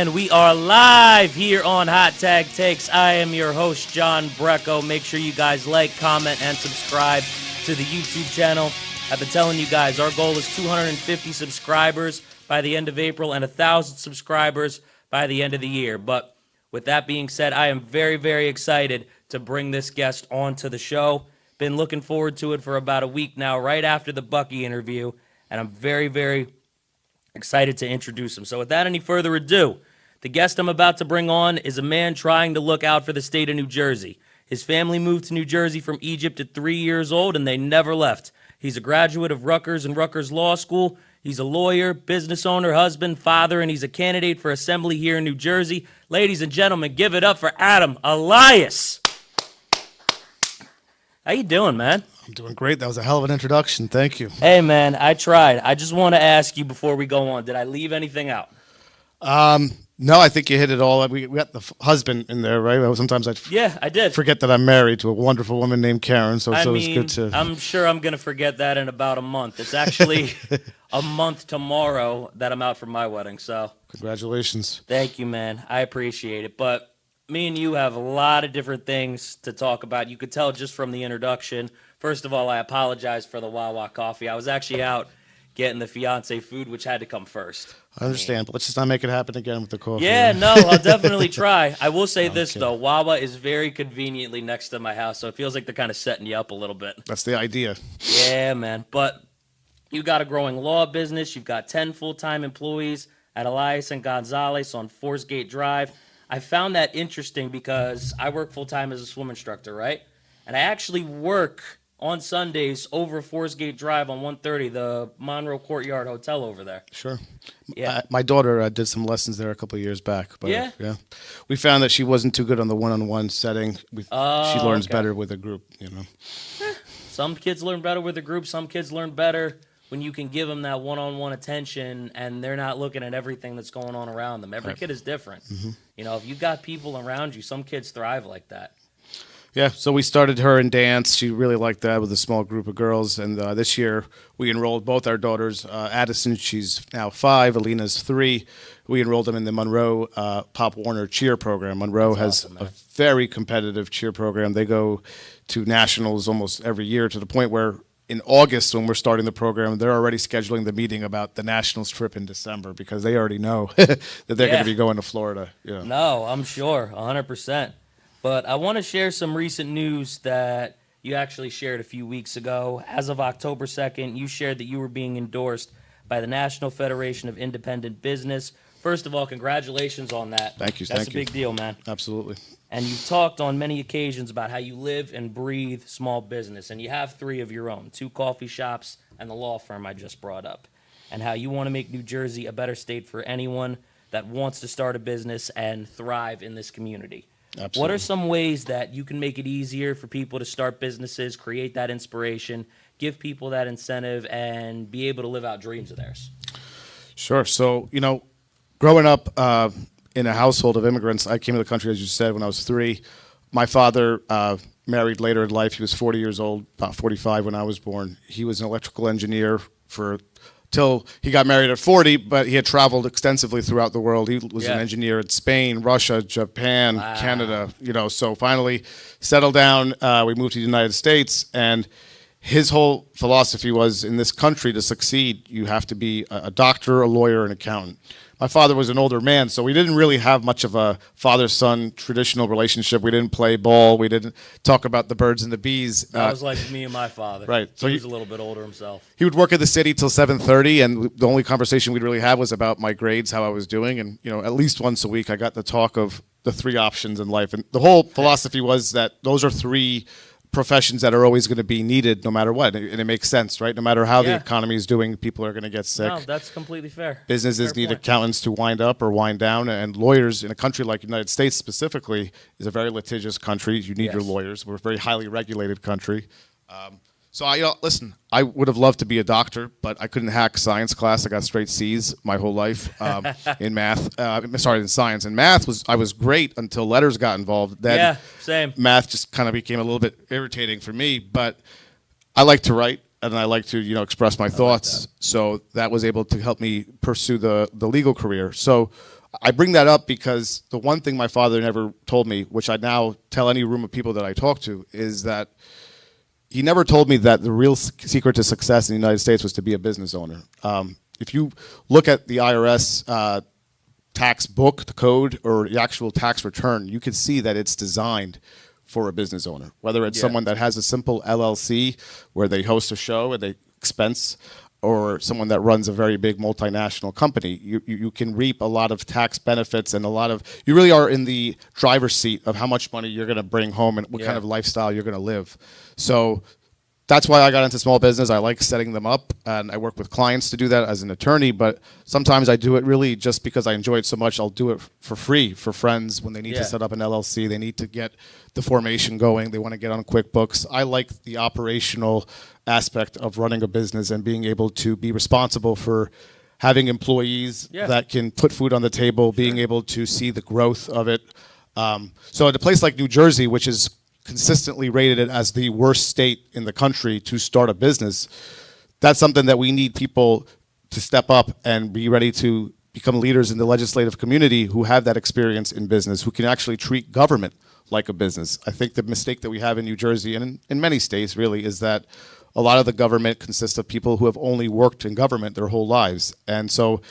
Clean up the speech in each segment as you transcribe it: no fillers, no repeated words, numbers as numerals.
And we are live here on Hot Tag Takes. I am your host, John BRECKO. Make sure you guys like, comment, and subscribe to the YouTube channel. I've been telling you guys, our goal is 250 subscribers by the end of April and 1,000 subscribers by the end of the year. But with that being said, I am very, very excited to bring this guest onto the show. Been looking forward to it for about a week now, right after the Bucky interview. And I'm very, very excited to introduce him. So without any further ado, the guest I'm about to bring on is a man trying to look out for the state of New Jersey. His family moved to New Jersey from Egypt at 3 years old, and they never left. He's a graduate of Rutgers and Rutgers Law School. He's a lawyer, business owner, husband, father, and he's a candidate for assembly here in New Jersey. Ladies and gentlemen, give it up for Adam ELIAS. How you doing, man? I'm doing great. That was a hell of an introduction. Thank you. Hey, man, I tried. I just want to ask you before we go on, did I leave anything out? No, I think you hit it all. We got the husband in there, right? Sometimes I did. Forget that I'm married to a wonderful woman named Karen, so it's good to... I'm sure I'm going to forget that in about a month. It's actually a month tomorrow that I'm out for my wedding, so... Congratulations. Thank you, man. I appreciate it. But me and you have a lot of different things to talk about. You could tell just from the introduction. First of all, I apologize for the Wawa coffee. I was actually out getting the fiance food, which had to come first. I understand, but let's just not make it happen again with the coffee. Yeah, no, I'll definitely try. I will say this, though. Wawa is very conveniently next to my house, so it feels like they're kind of setting you up a little bit. That's the idea. Yeah, man. But you got a growing law business. You've got 10 full-time employees at Elias and Gonzalez on Forest Gate Drive. I found that interesting because I work full-time as a swim instructor, right? And I actually work on Sundays over Forest Gate Drive on 130, the Monroe Courtyard Hotel over there. Sure. Yeah. My daughter did some lessons there a couple of years back. But, yeah? Yeah. We found that she wasn't too good on the one-on-one setting. She learns better with a group, you know. Some kids learn better with a group. Some kids learn better when you can give them that one-on-one attention and they're not looking at everything that's going on around them. Every kid is different. Mm-hmm. You know, if you've got people around you, some kids thrive like that. Yeah, so we started her in dance. She really liked that with a small group of girls. And this year, we enrolled both our daughters. Addison, she's now 5. Alina's 3. We enrolled them in the Monroe Pop Warner cheer program. Monroe has a very competitive cheer program. They go to nationals almost every year to the point where in August, when we're starting the program, they're already scheduling the meeting about the nationals trip in December because they already know that they're going to be going to Florida. Yeah. No, I'm sure, 100%. But I want to share some recent news that you actually shared a few weeks ago. As of October 2nd, you shared that you were being endorsed by the National Federation of Independent Business. First of all, congratulations on that. Thank you. That's a big deal, man. Absolutely. And you've talked on many occasions about how you live and breathe small business, and you have 3 of your own, 2 coffee shops and the law firm I just brought up, and how you want to make New Jersey a better state for anyone that wants to start a business and thrive in this community. Absolutely. What are some ways that you can make it easier for people to start businesses, create that inspiration, give people that incentive, and be able to live out dreams of theirs? Sure. So, you know, growing up in a household of immigrants, I came to the country, as you said, when I was 3. My father married later in life. He was 40 years old, about 45 when I was born. He was an electrical engineer till he got married at 40, but he had traveled extensively throughout the world. He was an engineer at Spain, Russia, Japan, Canada, you know, so finally settled down. We moved to the United States, and his whole philosophy was in this country to succeed, you have to be a doctor, a lawyer, an accountant. My father was an older man, so we didn't really have much of a father-son traditional relationship. We didn't play ball. We didn't talk about the birds and the bees. That was like me and my father. Right. So he was a little bit older himself. He would work at the city till 7:30, and the only conversation we'd really have was about my grades, how I was doing. And, you know, at least once a week I got to talk of the 3 options in life. And the whole philosophy was that those are 3 professions that are always going to be needed no matter what, and it makes sense, right? No matter how the economy is doing, people are going to get sick. No, that's completely fair. Businesses need accountants to wind up or wind down, and lawyers in a country like the United States specifically is a very litigious country. You need your lawyers. We're a very highly regulated country. So listen, I would have loved to be a doctor, but I couldn't hack science class. I got straight C's my whole life in math. In science. And math I was great until letters got involved. Then same. Math just kind of became a little bit irritating for me, but I like to write and I like to, express my thoughts. So that was able to help me pursue the legal career. So I bring that up because the one thing my father never told me, which I now tell any room of people that I talk to, is that he never told me that the real secret to success in the United States was to be a business owner. If you look at the IRS tax book, the code, or the actual tax return, you can see that it's designed for a business owner. Whether it's someone that has a simple LLC where they host a show and they expense, or someone that runs a very big multinational company, you can reap a lot of tax benefits and you really are in the driver's seat of how much money you're going to bring home and what kind of lifestyle you're going to live. So that's why I got into small business. I like setting them up, and I work with clients to do that as an attorney, but sometimes I do it really just because I enjoy it so much. I'll do it for free for friends when they need to set up an LLC, they need to get the formation going, they want to get on QuickBooks. I like the operational aspect of running a business and being able to be responsible for having employees that can put food on the table, being able to see the growth of it. So at a place like New Jersey, which is consistently rated as the worst state in the country to start a business, that's something that we need people to step up and be ready to become leaders in the legislative community who have that experience in business, who can actually treat government like a business. I think the mistake that we have in New Jersey and in many states really is that a lot of the government consists of people who have only worked in government their whole lives. And so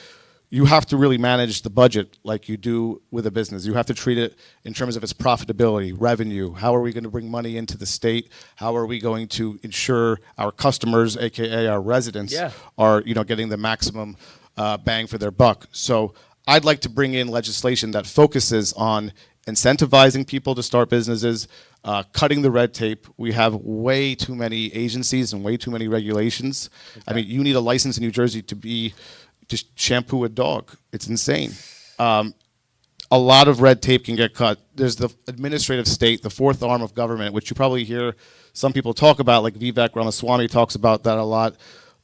you have to really manage the budget like you do with a business. You have to treat it in terms of its profitability, revenue. How are we going to bring money into the state? How are we going to ensure our customers, AKA our residents, are getting the maximum bang for their buck? So I'd like to bring in legislation that focuses on incentivizing people to start businesses, cutting the red tape. We have way too many agencies and way too many regulations. I mean, you need a license in New Jersey to shampoo a dog. It's insane. A lot of red tape can get cut. There's the administrative state, the fourth arm of government, which you probably hear some people talk about, like Vivek Ramaswamy talks about that a lot.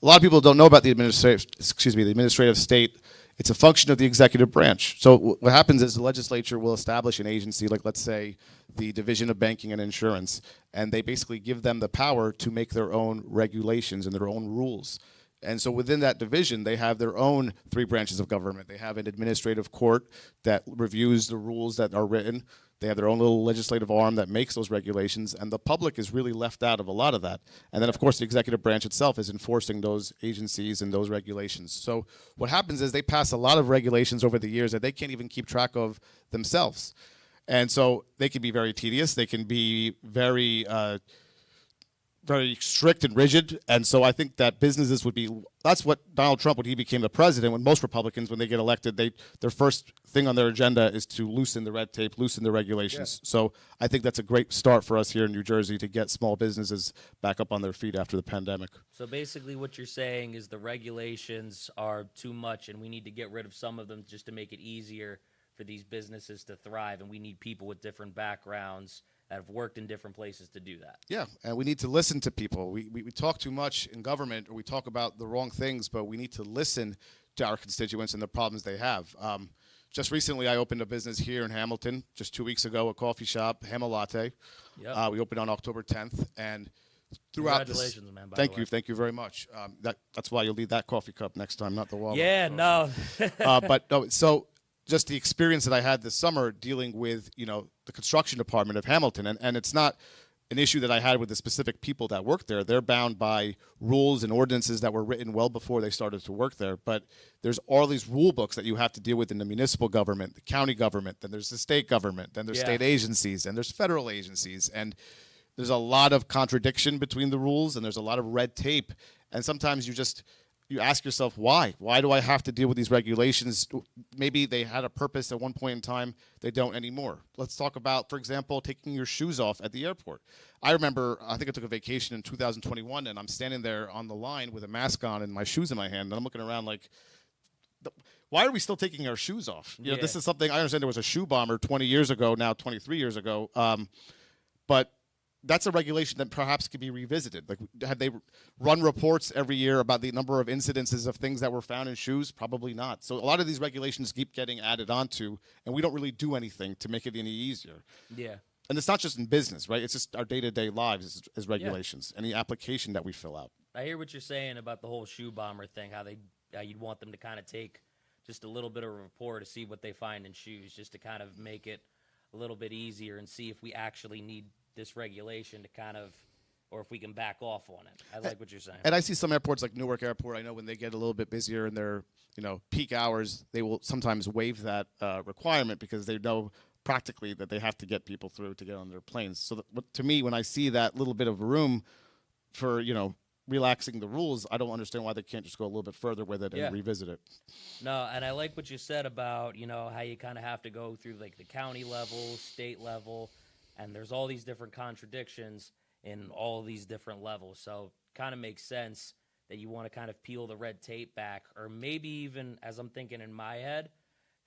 A lot of people don't know about the administrative state. It's a function of the executive branch. So what happens is the legislature will establish an agency, like let's say the Division of Banking and Insurance, and they basically give them the power to make their own regulations and their own rules. And so within that division, they have their own three branches of government. They have an administrative court that reviews the rules that are written. They have their own little legislative arm that makes those regulations, and the public is really left out of a lot of that. And then, of course, the executive branch itself is enforcing those agencies and those regulations. So what happens is they pass a lot of regulations over the years that they can't even keep track of themselves. And so they can be very tedious. They can be very strict and rigid, and so I think that businesses would be, that's what Donald Trump, when he became the president, when most Republicans, when they get elected, their first thing on their agenda is to loosen the red tape, loosen the regulations. So I think that's a great start for us here in New Jersey to get small businesses back up on their feet after the pandemic. So basically what you're saying is the regulations are too much and we need to get rid of some of them just to make it easier for these businesses to thrive, and we need people with different backgrounds that have worked in different places to do that. Yeah, and we need to listen to people. We talk too much in government, or we talk about the wrong things, but we need to listen to our constituents and the problems they have. Just recently, I opened a business here in Hamilton, just 2 weeks ago, a coffee shop, Hammer Latte. Yep. We opened on October 10th, and throughout Congratulations, man, thank you very much. That's why you'll need that coffee cup next time, not the Walmart. Yeah, no. But no, so just the experience that I had this summer dealing with, the construction department of Hamilton, and it's not an issue that I had with the specific people that work there. They're bound by rules and ordinances that were written well before they started to work there. But there's all these rule books that you have to deal with in the municipal government, the county government, then there's the state government, then there's state agencies, and there's federal agencies. And there's a lot of contradiction between the rules, and there's a lot of red tape. And sometimes you ask yourself, why? Why do I have to deal with these regulations? Maybe they had a purpose at one point in time. They don't anymore. Let's talk about, for example, taking your shoes off at the airport. I remember, I think I took a vacation in 2021, and I'm standing there on the line with a mask on and my shoes in my hand, and I'm looking around like, why are we still taking our shoes off? This is something, I understand there was a shoe bomber 20 years ago, now 23 years ago, but that's a regulation that perhaps could be revisited. Like, had they run reports every year about the number of incidences of things that were found in shoes? Probably not. So a lot of these regulations keep getting added onto, and we don't really do anything to make it any easier. Yeah. And it's not just in business, right? It's just our day-to-day lives as regulations, any application that we fill out. I hear what you're saying about the whole shoe bomber thing, how you'd want them to kind of take just a little bit of a rapport to see what they find in shoes, just to kind of make it a little bit easier and see if we actually need this regulation to kind of, or if we can back off on it. I like what you're saying. And I see some airports like Newark Airport. I know when they get a little bit busier in their peak hours, they will sometimes waive that requirement because they know practically that they have to get people through to get on their planes. So to me, when I see that little bit of room for relaxing the rules, I don't understand why they can't just go a little bit further with it and revisit it. No, and I like what you said about, how you kind of have to go through like the county level, state level, and there's all these different contradictions in all these different levels. So kind of makes sense that you want to kind of peel the red tape back, or maybe even, as I'm thinking in my head,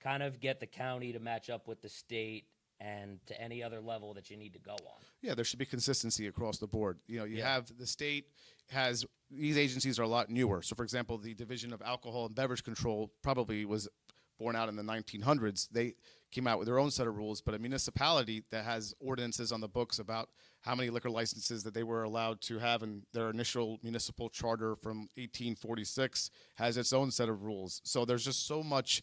kind of get the county to match up with the state and to any other level that you need to go on. Yeah, there should be consistency across the board. You have the state has, these agencies are a lot newer. So, for example, the Division of Alcohol and Beverage Control probably was born out in the 1900s. They came out with their own set of rules, but a municipality that has ordinances on the books about how many liquor licenses that they were allowed to have in their initial municipal charter from 1846 has its own set of rules. So there's just so much,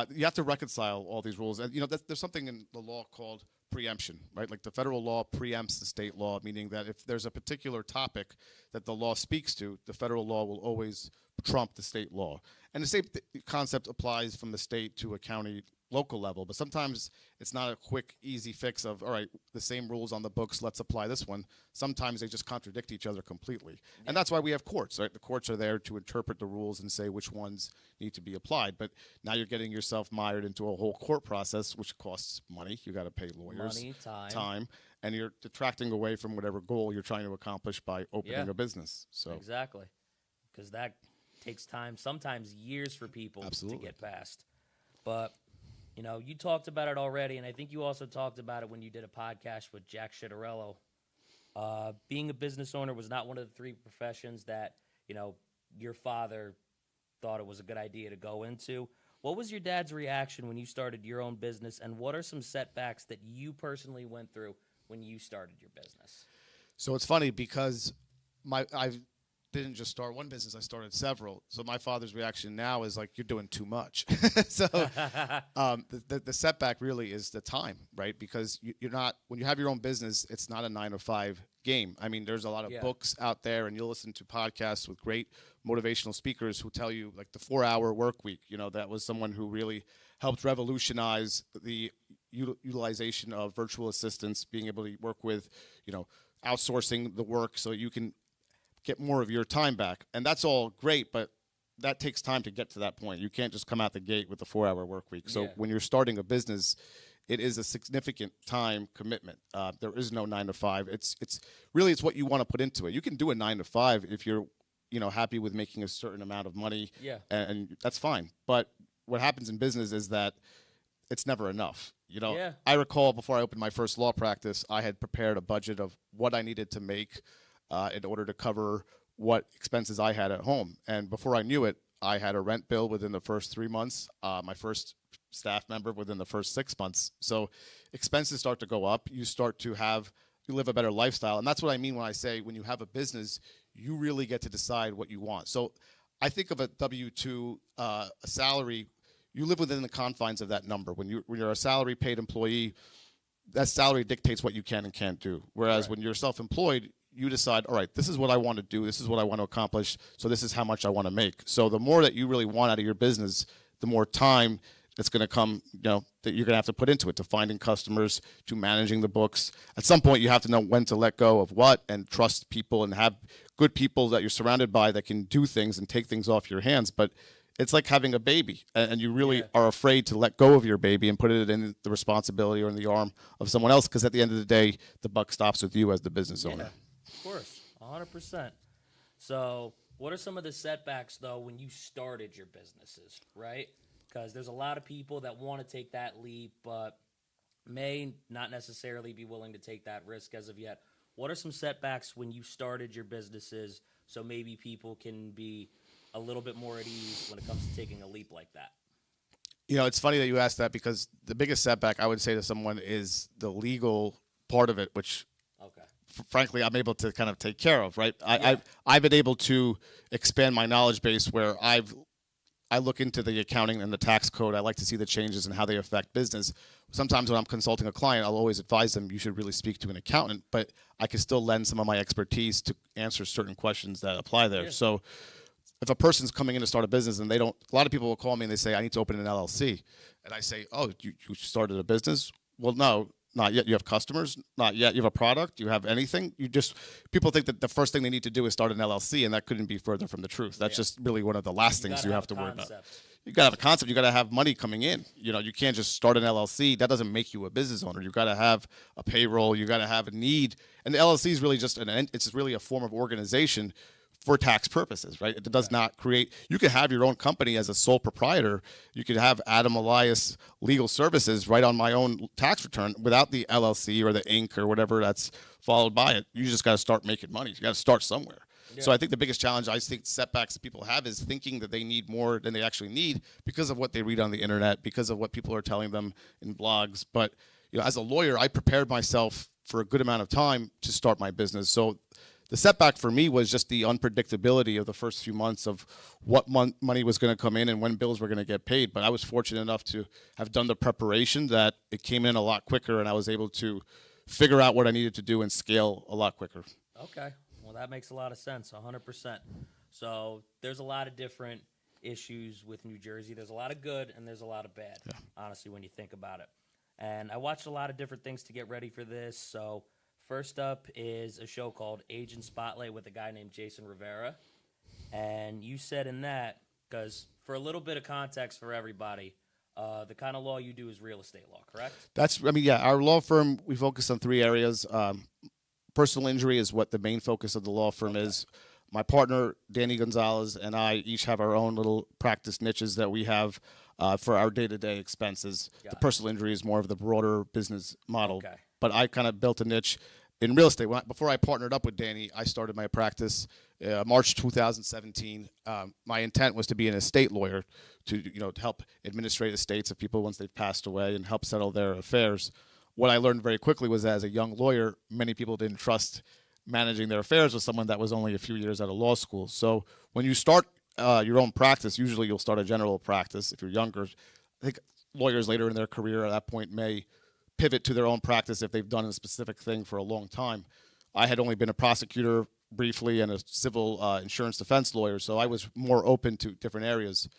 you have to reconcile all these rules. And there's something in the law called preemption, right? Like the federal law preempts the state law, meaning that if there's a particular topic that the law speaks to, the federal law will always trump the state law. And the same concept applies from the state to a county local level, but sometimes it's not a quick, easy fix of, all right, the same rules on the books, let's apply this one. Sometimes they just contradict each other completely. Yeah. And that's why we have courts, right? The courts are there to interpret the rules and say which ones need to be applied. But now you're getting yourself mired into a whole court process, which costs money. You got to pay lawyers. Money, time. And you're detracting away from whatever goal you're trying to accomplish by opening a business. So exactly. Because that takes time, sometimes years for people to get past. But you talked about it already, and I think you also talked about it when you did a podcast with Jack Shitterello. Being a business owner was not one of the three professions that, your father thought it was a good idea to go into. What was your dad's reaction when you started your own business, and what are some setbacks that you personally went through when you started your business? So it's funny because I didn't just start one business, I started several. So my father's reaction now is like, you're doing too much. So the setback really is the time, right? Because you're not, when you have your own business, it's not a 9-to-5 game. I mean, there's a lot of books out there, and you'll listen to podcasts with great motivational speakers who tell you like the 4-hour work week. That was someone who really helped revolutionize the utilization of virtual assistants, being able to work with, outsourcing the work so you can get more of your time back. And that's all great, but that takes time to get to that point. You can't just come out the gate with a 4-hour work week. So when you're starting a business, it is a significant time commitment. There is no 9-to-5. It's really what you want to put into it. You can do a 9-to-5 if you're happy with making a certain amount of money. Yeah. And that's fine. But what happens in business is that it's never enough. I recall before I opened my first law practice, I had prepared a budget of what I needed to make in order to cover what expenses I had at home. And before I knew it, I had a rent bill within the first 3 months, my first staff member within the first 6 months. So expenses start to go up. You live a better lifestyle. And that's what I mean when I say when you have a business, you really get to decide what you want. So I think of a W-2, a salary, you live within the confines of that number. When you're a salary paid employee, that salary dictates what you can and can't do. Whereas when you're self-employed, you decide, all right, this is what I want to do, this is what I want to accomplish, so this is how much I want to make. So the more that you really want out of your business, the more time that's going to come, that you're going to have to put into it, to finding customers, to managing the books. At some point, you have to know when to let go of what and trust people and have good people that you're surrounded by that can do things and take things off your hands. But it's like having a baby, and you really are afraid to let go of your baby and put it in the responsibility or in the arm of someone else, because at the end of the day, the buck stops with you as the business owner. Of course, 100%. So what are some of the setbacks, though, when you started your businesses, right? Because there's a lot of people that want to take that leap, but may not necessarily be willing to take that risk as of yet. What are some setbacks when you started your businesses so maybe people can be a little bit more at ease when it comes to taking a leap like that? It's funny that you asked that, because the biggest setback I would say to someone is the legal part of it, which frankly I'm able to kind of take care of, right? I've been able to expand my knowledge base where I've I look into the accounting and the tax code. I like to see the changes and how they affect business. Sometimes when I'm consulting a client, I'll always advise them you should really speak to an accountant, but I can still lend some of my expertise to answer certain questions that apply there. Yeah. So if a person's coming in to start a business and they don't, a lot of people will call me and they say, I need to open an LLC. And I say, oh, you started a business? Well, no, not yet. You have customers? Not yet. You have a product? You have anything? People think that the first thing they need to do is start an LLC, and that couldn't be further from the truth. That's just really one of the last things you have to worry about. You got to have a concept. You got to have money coming in. You can't just start an LLC. That doesn't make you a business owner. You got to have a payroll. You got to have a need. And the LLC is really just it's really a form of organization for tax purposes, right? It does not create. You can have your own company as a sole proprietor. You could have Adam Elias Legal Services right on my own tax return without the LLC or the Inc. or whatever that's followed by it. You just got to start making money. You got to start somewhere. Yeah. So I think the biggest challenge, I think setbacks that people have is thinking that they need more than they actually need because of what they read on the internet, because of what people are telling them in blogs. But as a lawyer, I prepared myself for a good amount of time to start my business. So the setback for me was just the unpredictability of the first few months of what money was going to come in and when bills were going to get paid. But I was fortunate enough to have done the preparation that it came in a lot quicker, and I was able to figure out what I needed to do and scale a lot quicker. Okay. Well, that makes a lot of sense, 100%. So there's a lot of different issues with New Jersey. There's a lot of good and there's a lot of bad, honestly, when you think about it. And I watched a lot of different things to get ready for this. So first up is a show called Agent Spotlight with a guy named Jason Rivera. And you said in that, because for a little bit of context for everybody, the kind of law you do is real estate law, correct? Our law firm, we focus on 3 areas. Personal injury is what the main focus of the law firm is. My partner, Danny Gonzalez, and I each have our own little practice niches that we have for our day-to-day expenses. The personal injury is more of the broader business model. Okay. But I kind of built a niche in real estate. Before I partnered up with Danny, I started my practice March 2017. My intent was to be an estate lawyer to help administrate estates of people once they've passed away and help settle their affairs. What I learned very quickly was that as a young lawyer, many people didn't trust managing their affairs with someone that was only a few years out of law school. So when you start your own practice, usually you'll start a general practice. If you're younger, I think lawyers later in their career at that point may pivot to their own practice if they've done a specific thing for a long time. I had only been a prosecutor briefly and a civil insurance defense lawyer, so I was more open to different areas.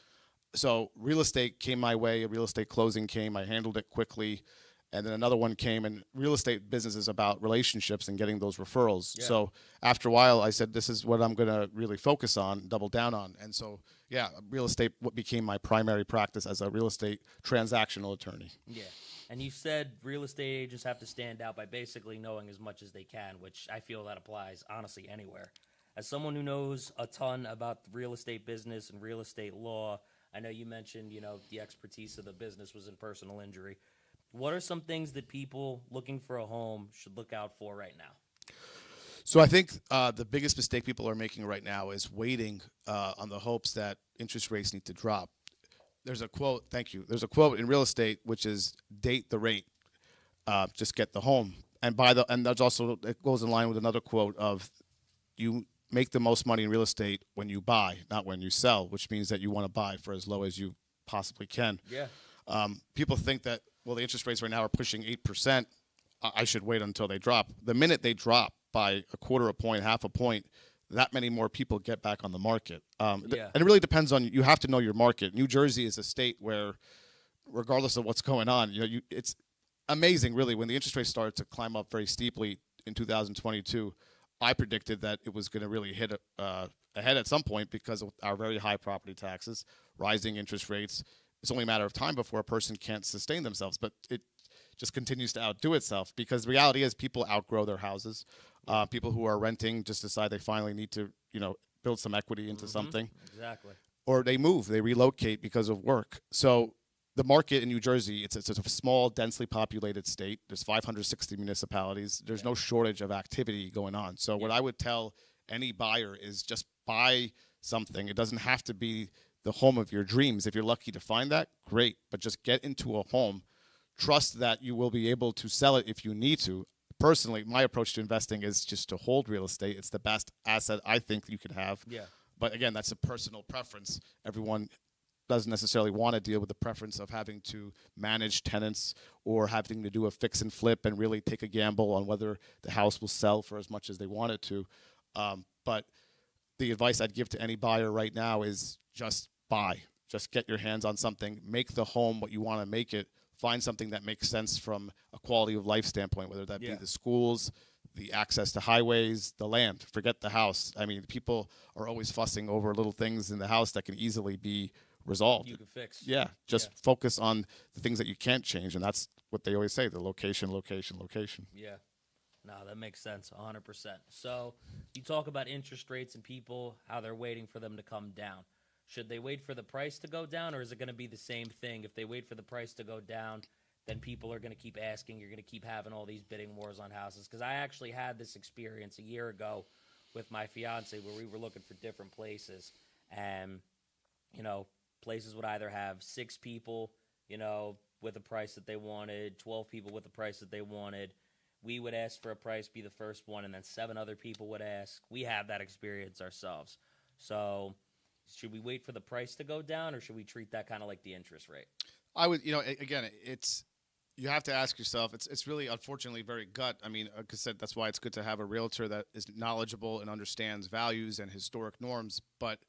So real estate came my way, a real estate closing came, I handled it quickly. And then another one came, and real estate business is about relationships and getting those referrals. Yeah. So after a while, I said, this is what I'm going to really focus on, double down on. And so, real estate became my primary practice as a real estate transactional attorney. Yeah. And you said real estate agents have to stand out by basically knowing as much as they can, which I feel that applies, honestly, anywhere. As someone who knows a ton about the real estate business and real estate law, I know you mentioned, the expertise of the business was in personal injury. What are some things that people looking for a home should look out for right now? So I think the biggest mistake people are making right now is waiting on the hopes that interest rates need to drop. There's a quote, thank you. There's a quote in real estate which is date the rate, just get the home. And there's also, it goes in line with another quote of you make the most money in real estate when you buy, not when you sell, which means that you want to buy for as low as you possibly can. Yeah. People think that, well, the interest rates right now are pushing 8%. I should wait until they drop. The minute they drop by a quarter a point, half a point, that many more people get back on the market. And it really depends on, you have to know your market. New Jersey is a state where, regardless of what's going on, it's amazing, really, when the interest rates started to climb up very steeply in 2022, I predicted that it was going to really hit ahead at some point because of our very high property taxes, rising interest rates. It's only a matter of time before a person can't sustain themselves, but it just continues to outdo itself because the reality is people outgrow their houses. People who are renting just decide they finally need to, build some equity into something. Exactly. Or they move, they relocate because of work. So the market in New Jersey, it's a small, densely populated state. There's 560 municipalities. There's no shortage of activity going on. So what I would tell any buyer is just buy something. It doesn't have to be the home of your dreams. If you're lucky to find that, great. But just get into a home. Trust that you will be able to sell it if you need to. Personally, my approach to investing is just to hold real estate. It's the best asset I think you could have. Yeah. But again, that's a personal preference. Everyone doesn't necessarily want to deal with the preference of having to manage tenants or having to do a fix and flip and really take a gamble on whether the house will sell for as much as they want it to. But the advice I'd give to any buyer right now is just buy. Just get your hands on something. Make the home what you want to make it. Find something that makes sense from a quality of life standpoint, whether that be the schools, the access to highways, the land. Forget the house. I mean, people are always fussing over little things in the house that can easily be resolved. You can fix. Yeah, just focus on the things that you can't change, and that's what they always say, the location, location, location. Yeah. No, that makes sense, 100%. So you talk about interest rates and people, how they're waiting for them to come down. Should they wait for the price to go down, or is it going to be the same thing? If they wait for the price to go down, then people are going to keep asking. You're going to keep having all these bidding wars on houses. Because I actually had this experience a year ago with my fiance where we were looking for different places. And, you know, places would either have 6 people, you know, with a price that they wanted, 12 people with a price that they wanted. We would ask for a price, be the first one, and then 7 other people would ask. We had that experience ourselves. So should we wait for the price to go down, or should we treat that kind of like the interest rate? I would, you know, again, you have to ask yourself. It's really, unfortunately, very gut. I mean, like I said, that's why it's good to have a realtor that is knowledgeable and understands values and historic norms. But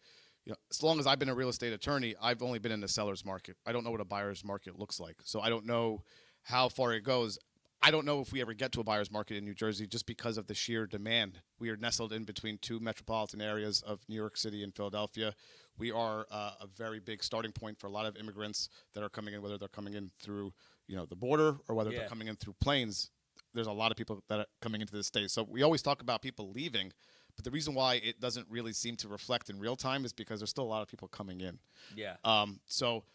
you know, as long as I've been a real estate attorney, I've only been in the seller's market. I don't know what a buyer's market looks like, so I don't know how far it goes. I don't know if we ever get to a buyer's market in New Jersey just because of the sheer demand. We are nestled in between 2 metropolitan areas of New York City and Philadelphia. We are a very big starting point for a lot of immigrants that are coming in, whether they're coming in through, you know, the border or whether they're coming in through planes. There's a lot of people that are coming into the state. So we always talk about people leaving, but the reason why it doesn't really seem to reflect in real time is because there's still a lot of people coming in. Yeah. So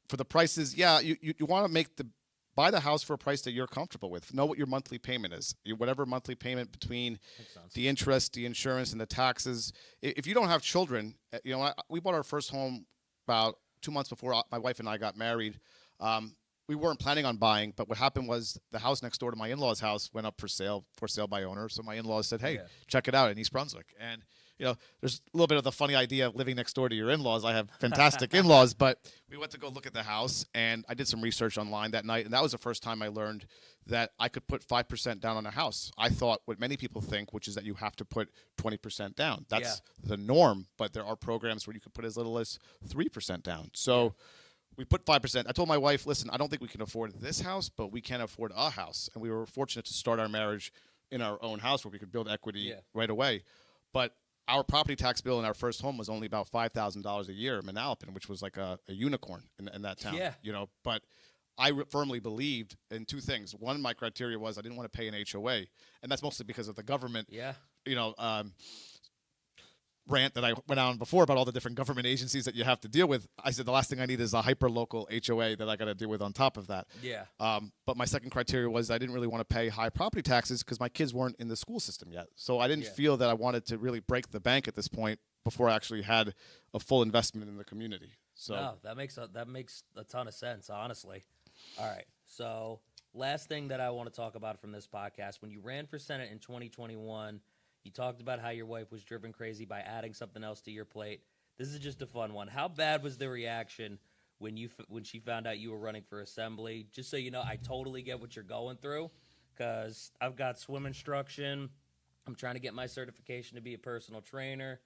for the prices, you want to buy the house for a price that you're comfortable with. Know what your monthly payment is. Whatever monthly payment between the interest, the insurance, and the taxes. If you don't have children, you know, we bought our first home about 2 months before my wife and I got married. We weren't planning on buying, but what happened was the house next door to my in-laws' house went up for sale by owner. So my in-laws said, hey, check it out in East Brunswick. And, you know, there's a little bit of the funny idea of living next door to your in-laws. I have fantastic in-laws, but we went to go look at the house, and I did some research online that night, and that was the first time I learned that I could put 5% down on a house. I thought what many people think, which is that you have to put 20% down. That's the norm, but there are programs where you could put as little as 3% down. So we put 5%. I told my wife, listen, I don't think we can afford this house, but we can afford a house. And we were fortunate to start our marriage in our own house where we could build equity right away. But our property tax bill in our first home was only about $5,000 a year in Manalapan, which was like a unicorn in that town. Yeah. You know, but I firmly believed in 2 things. One, my criteria was I didn't want to pay an HOA. And that's mostly because of the government, you know, rant that I went on before about all the different government agencies that you have to deal with. I said the last thing I need is a hyper-local HOA that I got to deal with on top of that. Yeah. But my second criteria was I didn't really want to pay high property taxes because my kids weren't in the school system yet. So I didn't feel that I wanted to really break the bank at this point before I actually had a full investment in the community. So no, that makes a ton of sense, honestly. All right. So last thing that I want to talk about from this podcast, when you ran for Senate in 2021, you talked about how your wife was driven crazy by adding something else to your plate. This is just a fun one. How bad was the reaction when she found out you were running for assembly? Just so you know, I totally get what you're going through because I've got swim instruction. I'm trying to get my certification to be a personal trainer.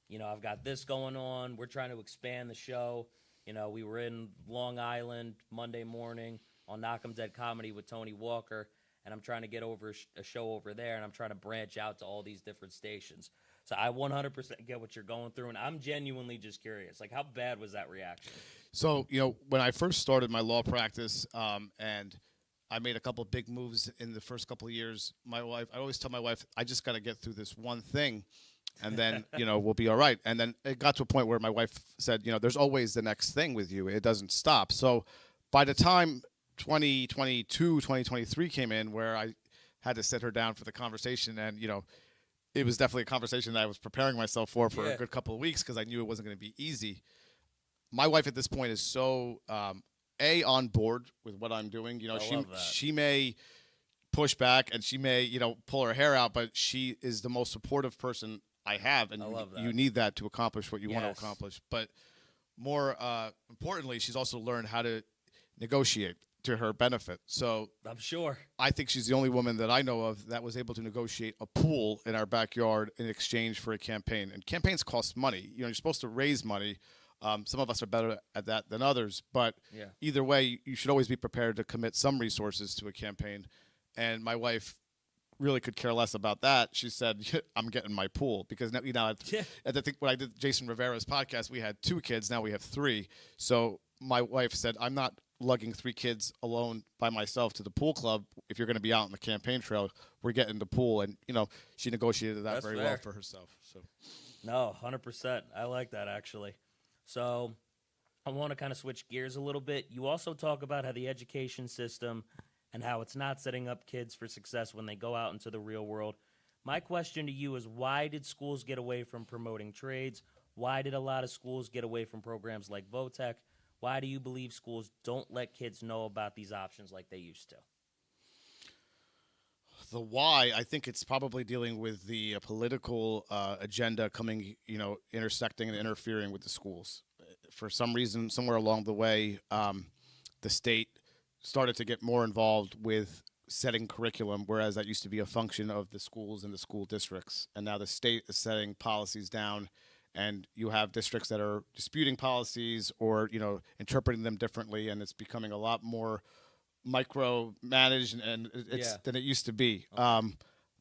You know, I've got this going on. We're trying to expand the show. You know, we were in Long Island Monday morning on Knock 'em Dead Comedy with Tony Walker. And I'm trying to get over a show over there, and I'm trying to branch out to all these different stations. So I 100% get what you're going through, and I'm genuinely just curious. Like, how bad was that reaction? So, you know, when I first started my law practice and I made a couple of big moves in the first couple of years, I always tell my wife, I just got to get through this one thing, and then, you know, we'll be all right. And then it got to a point where my wife said, you know, there's always the next thing with you. It doesn't stop. So by the time 2022, 2023 came in where I had to sit her down for the conversation. And, you know, it was definitely a conversation that I was preparing myself for a good couple of weeks because I knew it wasn't going to be easy. My wife at this point is so, on board with what I'm doing. You know, she may push back and she may, you know, pull her hair out, but she is the most supportive person I have. And I love that. You need that to accomplish what you want to accomplish. But more importantly, she's also learned how to negotiate to her benefit. So I'm sure. I think she's the only woman that I know of that was able to negotiate a pool in our backyard in exchange for a campaign. And campaigns cost money. You're supposed to raise money. Some of us are better at that than others. But either way, you should always be prepared to commit some resources to a campaign. And my wife really could care less about that. She said, "I'm getting my pool," because now, I think when I did Jason Rivera's podcast, we had 2 kids. Now we have 3. So my wife said, "I'm not lugging 3 kids alone by myself to the pool club. If you're going to be out on the campaign trail, we're getting the pool." And she negotiated that very well for herself. So no, 100%. I like that, actually. So I want to kind of switch gears a little bit. You also talk about how the education system and how it's not setting up kids for success when they go out into the real world. My question to you is, why did schools get away from promoting trades? Why did a lot of schools get away from programs like VOTEC? Why do you believe schools don't let kids know about these options like they used to? The why, I think it's probably dealing with the political agenda coming, intersecting and interfering with the schools. For some reason, somewhere along the way, the state started to get more involved with setting curriculum, whereas that used to be a function of the schools and the school districts. And now the state is setting policies down, and you have districts that are disputing policies or, interpreting them differently, and it's becoming a lot more micromanaged than it used to be. Okay.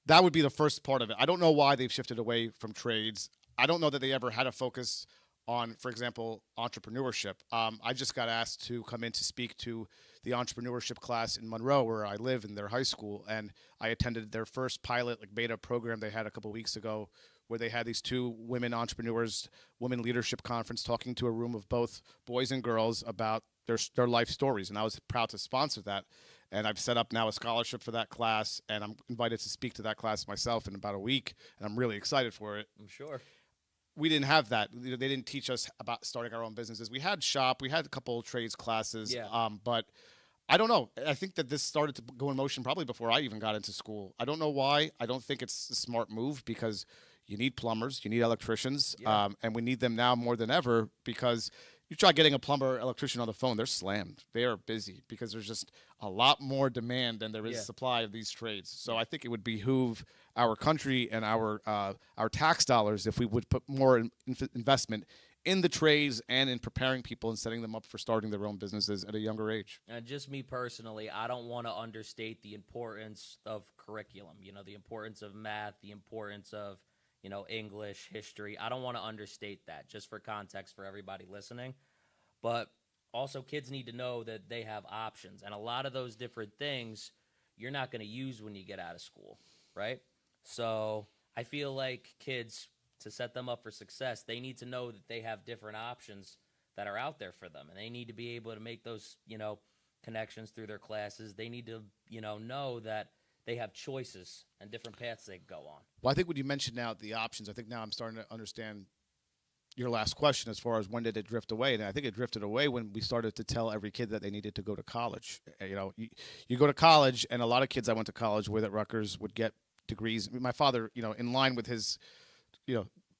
That would be the first part of it. I don't know why they've shifted away from trades. I don't know that they ever had a focus on, for example, entrepreneurship. I just got asked to come in to speak to the entrepreneurship class in Monroe, where I live, in their high school, and I attended their first pilot beta program they had a couple of weeks ago, where they had these 2 women entrepreneurs, women leadership conference, talking to a room of both boys and girls about their life stories. And I was proud to sponsor that. And I've set up now a scholarship for that class, and I'm invited to speak to that class myself in about a week, and I'm really excited for it. I'm sure. We didn't have that. They didn't teach us about starting our own businesses. We had shop. We had a couple of trades classes. But I don't know. I think that this started to go in motion probably before I even got into school. I don't know why. I don't think it's a smart move, because you need plumbers, you need electricians, and we need them now more than ever, because you try getting a plumber, electrician on the phone, they're slammed. They are busy because there's just a lot more demand than there is supply of these trades. So I think it would behoove our country and our tax dollars if we would put more investment in the trades and in preparing people and setting them up for starting their own businesses at a younger age. And just me personally, I don't want to understate the importance of curriculum, the importance of math, the importance of English, history. I don't want to understate that, just for context for everybody listening. But also, kids need to know that they have options. And a lot of those different things you're not going to use when you get out of school, right? So I feel like kids, to set them up for success, they need to know that they have different options that are out there for them. And they need to be able to make those, connections through their classes. They need to, know that they have choices and different paths they go on. Well, I think when you mentioned now the options, I think now I'm starting to understand your last question as far as when did it drift away. And I think it drifted away when we started to tell every kid that they needed to go to college. You go to college, and a lot of kids I went to college with at Rutgers would get degrees. My father, in line with his,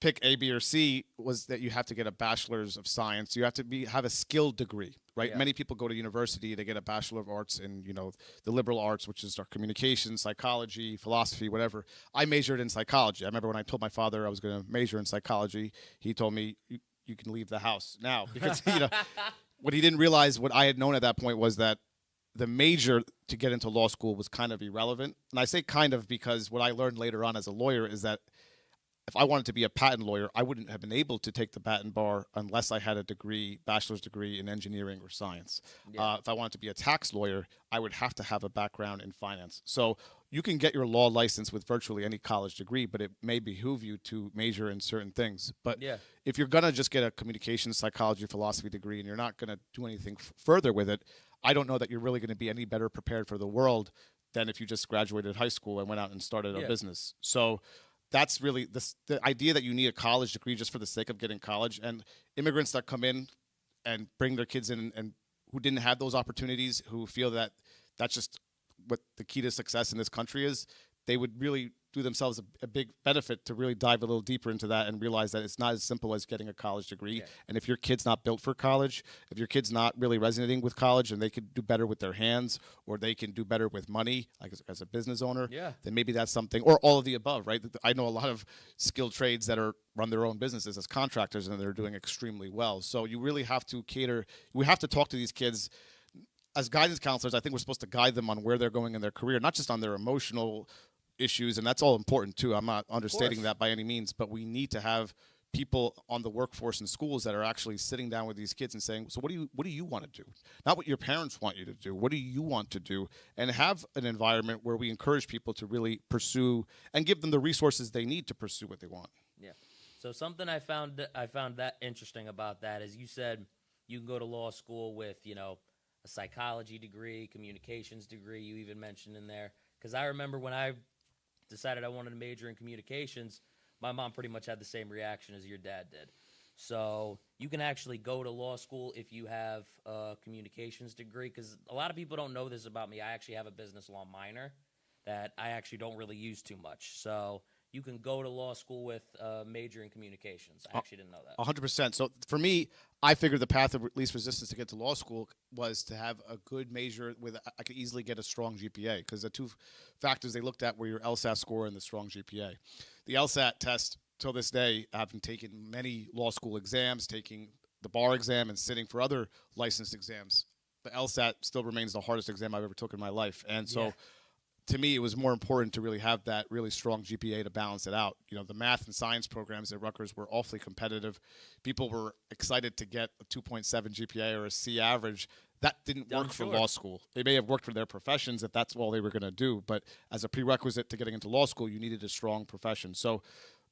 pick A, B, or C, was that you have to get a bachelor's of science. You have to have a skilled degree, right? Yeah. Many people go to university, they get a bachelor of arts in, the liberal arts, which is our communication, psychology, philosophy, whatever. I majored in psychology. I remember when I told my father I was going to major in psychology, he told me, you can leave the house now. Because, what he didn't realize, what I had known at that point, was that the major to get into law school was kind of irrelevant. And I say kind of because what I learned later on as a lawyer is that if I wanted to be a patent lawyer, I wouldn't have been able to take the patent bar unless I had a bachelor's degree in engineering or science. Yeah. If I wanted to be a tax lawyer, I would have to have a background in finance. So you can get your law license with virtually any college degree, but it may behoove you to major in certain things. But if you're going to just get a communications, psychology, philosophy degree, and you're not going to do anything further with it, I don't know that you're really going to be any better prepared for the world than if you just graduated high school and went out and started a business. So that's really the idea that you need a college degree just for the sake of getting college. And immigrants that come in and bring their kids in and who didn't have those opportunities, who feel that that's just what the key to success in this country is, they would really do themselves a big benefit to really dive a little deeper into that and realize that it's not as simple as getting a college degree. Yeah. And if your kid's not built for college, if your kid's not really resonating with college and they could do better with their hands or they can do better with money, like as a business owner, then maybe that's something, or all of the above, right? I know a lot of skilled trades that run their own businesses as contractors and they're doing extremely well. So you really have to we have to talk to these kids as guidance counselors. I think we're supposed to guide them on where they're going in their career, not just on their emotional issues, and that's all important too. I'm not understating that by any means, but we need to have people on the workforce in schools that are actually sitting down with these kids and saying, so what do you want to do? Not what your parents want you to do. What do you want to do? And have an environment where we encourage people to really pursue and give them the resources they need to pursue what they want. Yeah. So something I found that interesting about that is you said you can go to law school with, a psychology degree, communications degree, you even mentioned in there. Because I remember when I decided I wanted to major in communications, my mom pretty much had the same reaction as your dad did. So you can actually go to law school if you have a communications degree, because a lot of people don't know this about me. I actually have a business law minor that I actually don't really use too much. So you can go to law school with a major in communications. I actually didn't know that. 100%. So for me, I figured the path of least resistance to get to law school was to have a good major with I could easily get a strong GPA, because the two factors they looked at were your LSAT score and the strong GPA. The LSAT test, till this day, I've been taking many law school exams, taking the bar exam and sitting for other licensed exams. The LSAT still remains the hardest exam I've ever took in my life. And so to me, it was more important to really have that really strong GPA to balance it out. The math and science programs at Rutgers were awfully competitive. People were excited to get a 2.7 GPA or a C average. That didn't work for law school. They may have worked for their professions if that's all they were going to do, but as a prerequisite to getting into law school, you needed a strong profession. So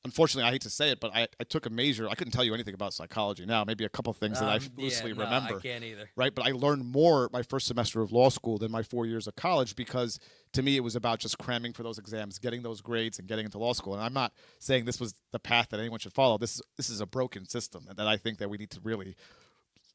unfortunately, I hate to say it, but I took a major. I couldn't tell you anything about psychology now, maybe a couple things that I loosely remember. I can't either. Right? But I learned more my first semester of law school than my 4 years of college, because to me it was about just cramming for those exams, getting those grades, and getting into law school. And I'm not saying this was the path that anyone should follow. This is a broken system, and that I think that we need to really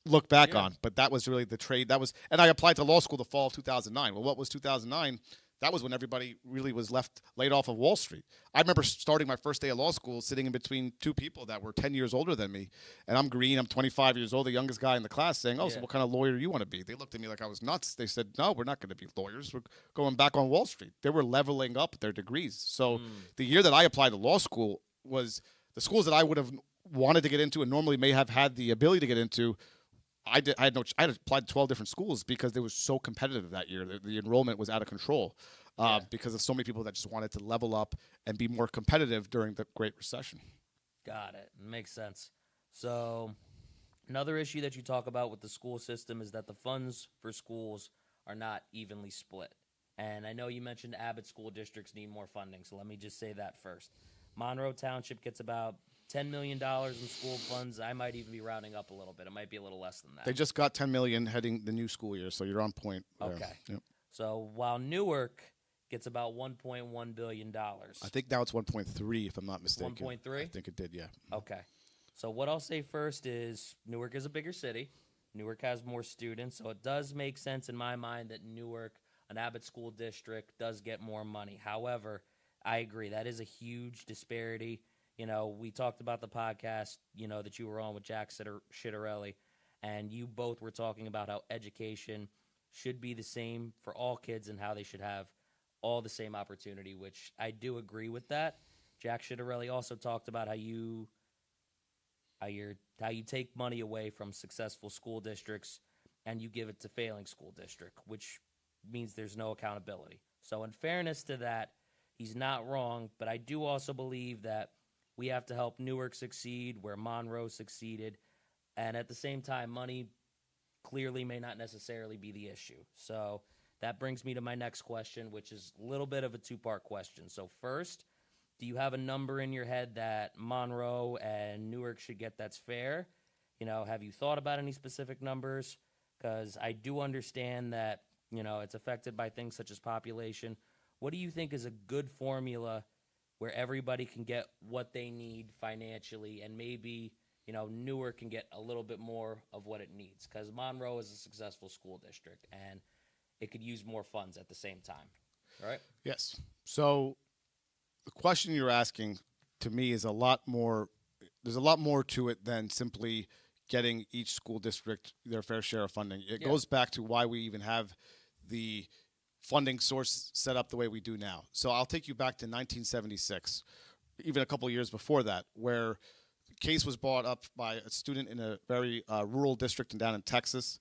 look back on. But that was really the trade. And I applied to law school the fall of 2009. Well, what was 2009? That was when everybody really was laid off of Wall Street. I remember starting my first day of law school sitting in between two people that were 10 years older than me. And I'm green. I'm 25 years old, the youngest guy in the class, saying, so what kind of lawyer do you want to be? They looked at me like I was nuts. They said, no, we're not going to be lawyers. We're going back on Wall Street. They were leveling up their degrees. So the year that I applied to law school was the schools that I would have wanted to get into and normally may have had the ability to get into. I had applied to 12 different schools because they were so competitive that year. The enrollment was out of control because of so many people that just wanted to level up and be more competitive during the Great Recession. Got it. Makes sense. So another issue that you talk about with the school system is that the funds for schools are not evenly split. And I know you mentioned Abbott school districts need more funding, so let me just say that first. Monroe Township gets about $10 million in school funds. I might even be rounding up a little bit. It might be a little less than that. They just got $10 million heading the new school year, so you're on point. Okay. Yep. So while Newark gets about $1.1 billion. I think now it's 1.3, if I'm not mistaken. 1.3? I think it did, yeah. Okay. So what I'll say first is Newark is a bigger city. Newark has more students, so it does make sense in my mind that Newark, an Abbott school district, does get more money. However, I agree. That is a huge disparity. We talked about the podcast, that you were on with Jack Shitterelli, and you both were talking about how education should be the same for all kids and how they should have all the same opportunity, which I do agree with that. Jack Shitterelli also talked about how you take money away from successful school districts and you give it to failing school district, which means there's no accountability. So in fairness to that, he's not wrong, but I do also believe that we have to help Newark succeed where Monroe succeeded, and at the same time, money clearly may not necessarily be the issue. So that brings me to my next question, which is a little bit of a two-part question. So first, do you have a number in your head that Monroe and Newark should get that's fair? Have you thought about any specific numbers? Because I do understand that, it's affected by things such as population. What do you think is a good formula where everybody can get what they need financially and maybe, Newark can get a little bit more of what it needs? Because Monroe is a successful school district and it could use more funds at the same time, right? Yes. So the question you're asking to me is a lot more. There's a lot more to it than simply getting each school district their fair share of funding. It goes back to why we even have the funding source set up the way we do now. So I'll take you back to 1976, even a couple of years before that, where the case was brought up by a student in a very rural district down in Texas.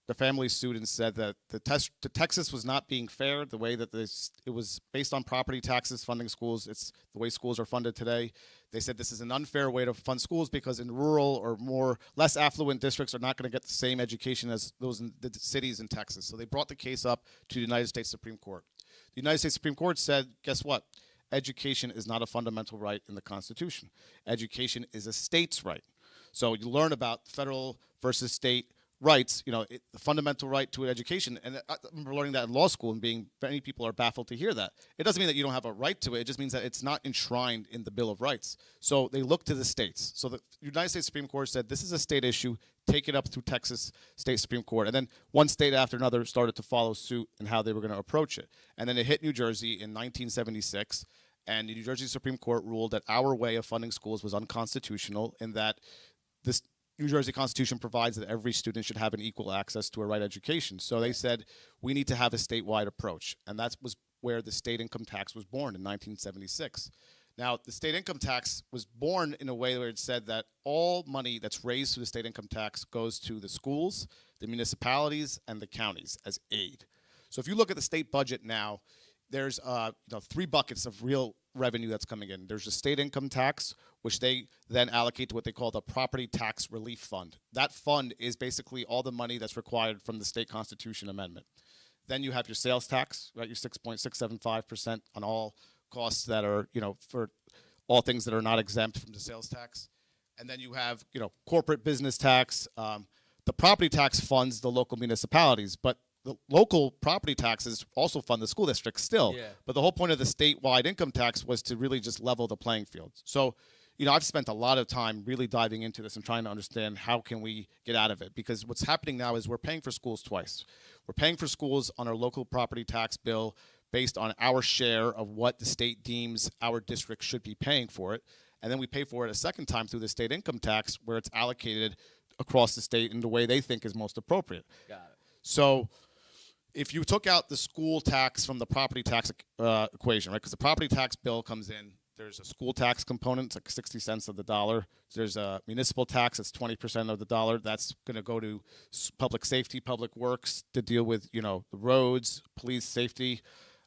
The family sued and said that the Texas was not being fair the way that it was based on property taxes funding schools. It's the way schools are funded today. They said this is an unfair way to fund schools because in rural or less affluent districts are not going to get the same education as those in the cities in Texas. So they brought the case up to the United States Supreme Court. The United States Supreme Court said, guess what? Education is not a fundamental right in the Constitution. Education is a state's right. So you learn about federal versus state rights, the fundamental right to an education. And I remember learning that in law school and many people are baffled to hear that. It doesn't mean that you don't have a right to it. It just means that it's not enshrined in the Bill of Rights. So they look to the states. So the United States Supreme Court said, this is a state issue, take it up through Texas State Supreme Court. And then one state after another started to follow suit in how they were going to approach it. And then it hit New Jersey in 1976. And the New Jersey Supreme Court ruled that our way of funding schools was unconstitutional in that this New Jersey Constitution provides that every student should have an equal access to a right education. So they said, we need to have a statewide approach. And that was where the state income tax was born in 1976. Now, the state income tax was born in a way where it said that all money that's raised through the state income tax goes to the schools, the municipalities, and the counties as aid. So if you look at the state budget now, there's 3 buckets of real revenue that's coming in. There's the state income tax, which they then allocate to what they call the property tax relief fund. That fund is basically all the money that's required from the state constitution amendment. Then you have your sales tax, right? Your 6.675% on all costs that are, for all things that are not exempt from the sales tax. And then you have, corporate business tax. The property tax funds the local municipalities, but the local property taxes also fund the school districts still. Yeah. But the whole point of the statewide income tax was to really just level the playing field. So, I've spent a lot of time really diving into this and trying to understand how can we get out of it. Because what's happening now is we're paying for schools twice. We're paying for schools on our local property tax bill based on our share of what the state deems our district should be paying for it. And then we pay for it a second time through the state income tax where it's allocated across the state in the way they think is most appropriate. Got it. So if you took out the school tax from the property tax equation, right? Because the property tax bill comes in, there's a school tax component, it's like 60 cents of the dollar. There's a municipal tax, it's 20% of the dollar. That's going to go to public safety, public works to deal with, the roads, police safety.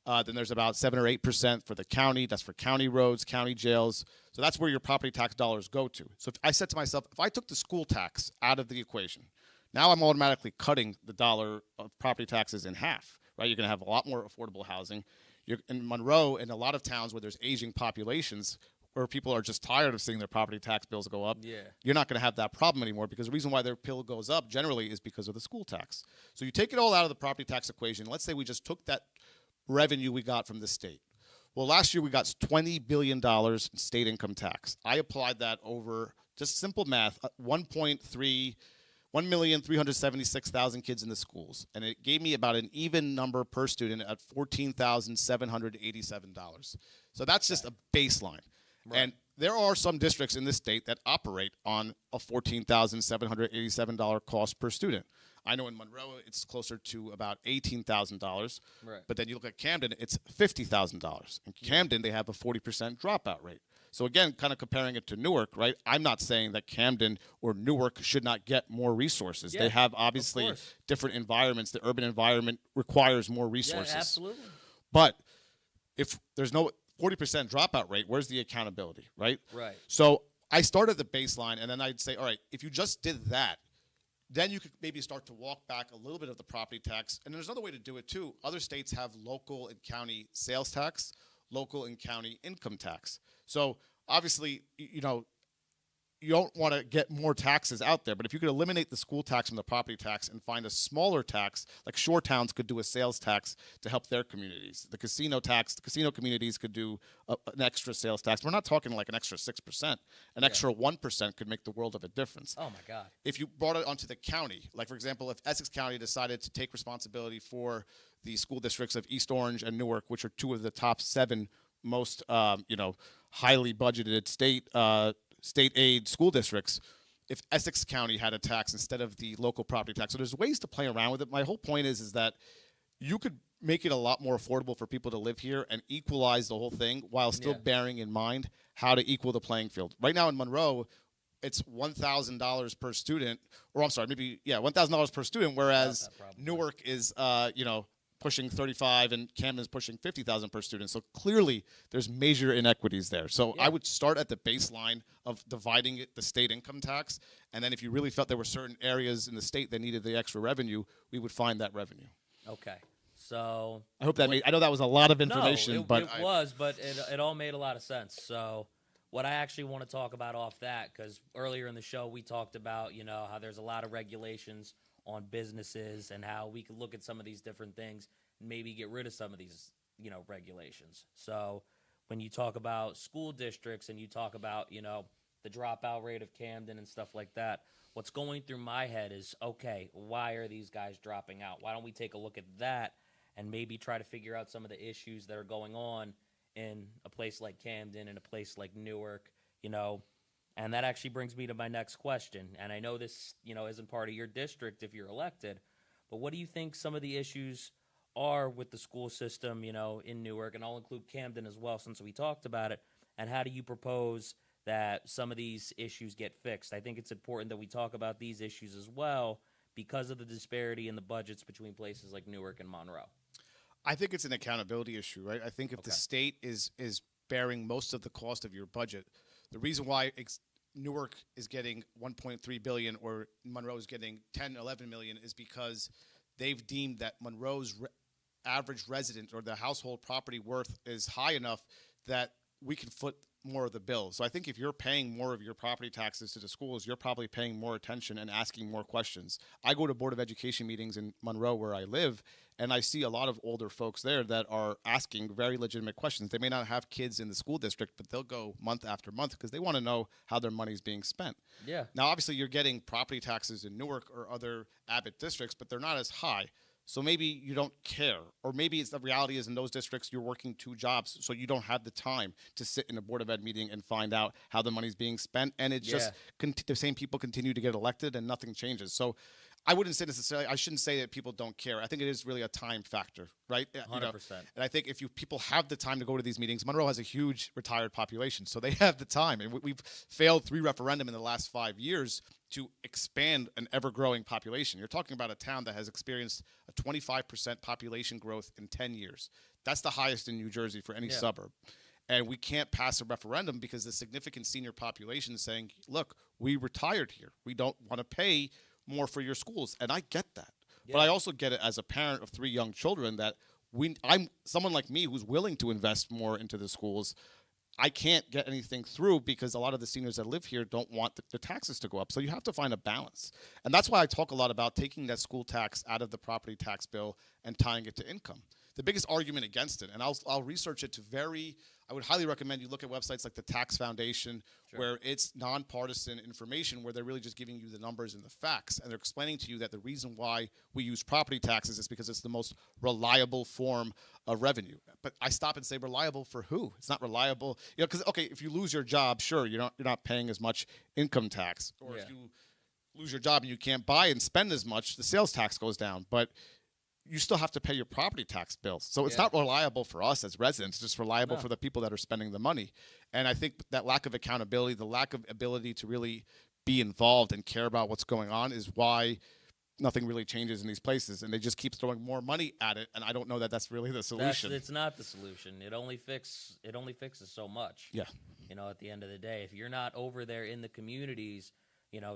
Then there's about 7 or 8% for the county. That's for county roads, county jails. So that's where your property tax dollars go to. So if I said to myself, if I took the school tax out of the equation, now I'm automatically cutting the dollar of property taxes in half, right? You're going to have a lot more affordable housing. You're, in Monroe, in a lot of towns where there's aging populations, where people are just tired of seeing their property tax bills go up, you're not going to have that problem anymore because the reason why their bill goes up generally is because of the school tax. So you take it all out of the property tax equation. Let's say we just took that revenue we got from the state. Well, last year we got $20 billion in state income tax. I applied that over just simple math, 1,376,000 kids in the schools. And it gave me about an even number per student at $14,787. So that's just a baseline. Right. And there are some districts in this state that operate on a $14,787 cost per student. I know in Monroe, it's closer to about $18,000. Right. But then you look at Camden, it's $50,000. In Camden, they have a 40% dropout rate. So again, kind of comparing it to Newark, right? I'm not saying that Camden or Newark should not get more resources. They have obviously different environments. The urban environment requires more resources. Yeah, absolutely. But if there's no 40% dropout rate, where's the accountability, right? Right. So I started the baseline, and then I'd say, all right, if you just did that, then you could maybe start to walk back a little bit of the property tax. And there's another way to do it too. Other states have local and county sales tax, local and county income tax. So obviously, you don't want to get more taxes out there, but if you could eliminate the school tax from the property tax and find a smaller tax, like shore towns could do a sales tax to help their communities. The casino communities could do an extra sales tax. We're not talking like an extra 6%. An extra 1% could make the world of a difference. Oh my God. If you brought it onto the county, like for example, if Essex County decided to take responsibility for the school districts of East Orange and Newark, which are two of the top 7 most highly budgeted state aid school districts if Essex County had a tax instead of the local property tax. So there's ways to play around with it. My whole point is that you could make it a lot more affordable for people to live here and equalize the whole thing while still bearing in mind how to equal the playing field. Right now in Monroe, it's $1,000 per student, or I'm sorry, $1,000 per student, whereas Newark is, pushing 35 and Camden's pushing 50,000 per student. So clearly there's major inequities there. So I would start at the baseline of dividing the state income tax. And then if you really felt there were certain areas in the state that needed the extra revenue, we would find that revenue. Okay. So I hope that I know that was a lot of information, but it all made a lot of sense. So what I actually want to talk about off that, because earlier in the show we talked about, how there's a lot of regulations on businesses and how we could look at some of these different things and maybe get rid of some of these, regulations. So when you talk about school districts and you talk about, the dropout rate of Camden and stuff like that, what's going through my head is, okay, why are these guys dropping out? Why don't we take a look at that and maybe try to figure out some of the issues that are going on in a place like Camden and a place like Newark, And that actually brings me to my next question. And I know this, isn't part of your district if you're elected, but what do you think some of the issues are with the school system, in Newark? And I'll include Camden as well since we talked about it. And how do you propose that some of these issues get fixed? I think it's important that we talk about these issues as well because of the disparity in the budgets between places like Newark and Monroe. I think it's an accountability issue, right? I think if the state is bearing most of the cost of your budget, the reason why Newark is getting $1.3 billion or Monroe is getting 10, 11 million is because they've deemed that Monroe's average resident or the household property worth is high enough that we can foot more of the bill. So I think if you're paying more of your property taxes to the schools, you're probably paying more attention and asking more questions. I go to Board of Education meetings in Monroe where I live, and I see a lot of older folks there that are asking very legitimate questions. They may not have kids in the school district, but they'll go month after month because they want to know how their money's being spent. Yeah. Now, obviously, you're getting property taxes in Newark or other Abbott districts, but they're not as high. So maybe you don't care, or maybe the reality is in those districts you're working 2 jobs, so you don't have the time to sit in a Board of Ed meeting and find out how the money's being spent, and it's just the same people continue to get elected and nothing changes. So I wouldn't say necessarily, I shouldn't say that people don't care. I think it is really a time factor, right? 100%. And I think if people have the time to go to these meetings, Monroe has a huge retired population, so they have the time. And we've failed 3 referendum in the last 5 years to expand an ever-growing population. You're talking about a town that has experienced a 25% population growth in 10 years. That's the highest in New Jersey for any suburb. And we can't pass a referendum because the significant senior population is saying, look, we retired here. We don't want to pay more for your schools. And I get that. But I also get it as a parent of 3 young children that I'm someone like me who's willing to invest more into the schools. I can't get anything through because a lot of the seniors that live here don't want the taxes to go up. So you have to find a balance. And that's why I talk a lot about taking that school tax out of the property tax bill and tying it to income. The biggest argument against it, and I'll research it I would highly recommend you look at websites like the Tax Foundation, where it's nonpartisan information, where they're really just giving you the numbers and the facts. And they're explaining to you that the reason why we use property taxes is because it's the most reliable form of revenue. But I stop and say, reliable for who? It's not reliable. Because, if you lose your job, sure, you're not paying as much income tax. Or if you lose your job and you can't buy and spend as much, the sales tax goes down. But you still have to pay your property tax bill. So it's not reliable for us as residents, it's just reliable for the people that are spending the money. And I think that lack of accountability, the lack of ability to really be involved and care about what's going on is why nothing really changes in these places. And they just keep throwing more money at it. And I don't know that that's really the solution. It's not the solution. It only fixes so much. Yeah. At the end of the day, if you're not over there in the communities,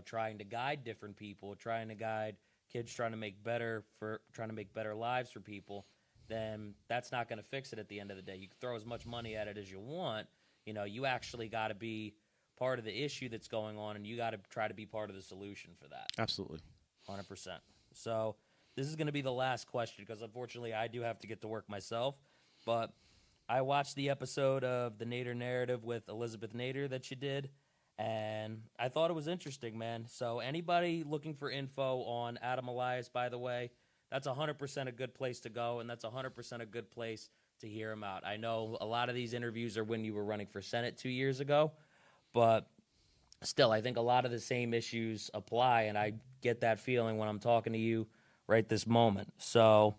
trying to guide different people, trying to guide kids trying to make better lives for people, then that's not going to fix it at the end of the day. You can throw as much money at it as you want. You actually got to be part of the issue that's going on, and you got to try to be part of the solution for that. Absolutely. 100%. So this is going to be the last question because unfortunately I do have to get to work myself. But I watched the episode of the Nader Narrative with Elizabeth Nader that you did, and I thought it was interesting, man. So anybody looking for info on Adam Elias, by the way, that's 100% a good place to go, and that's 100% a good place to hear him out. I know a lot of these interviews are when you were running for Senate 2 years ago, but still, I think a lot of the same issues apply, and I get that feeling when I'm talking to you right this moment. So,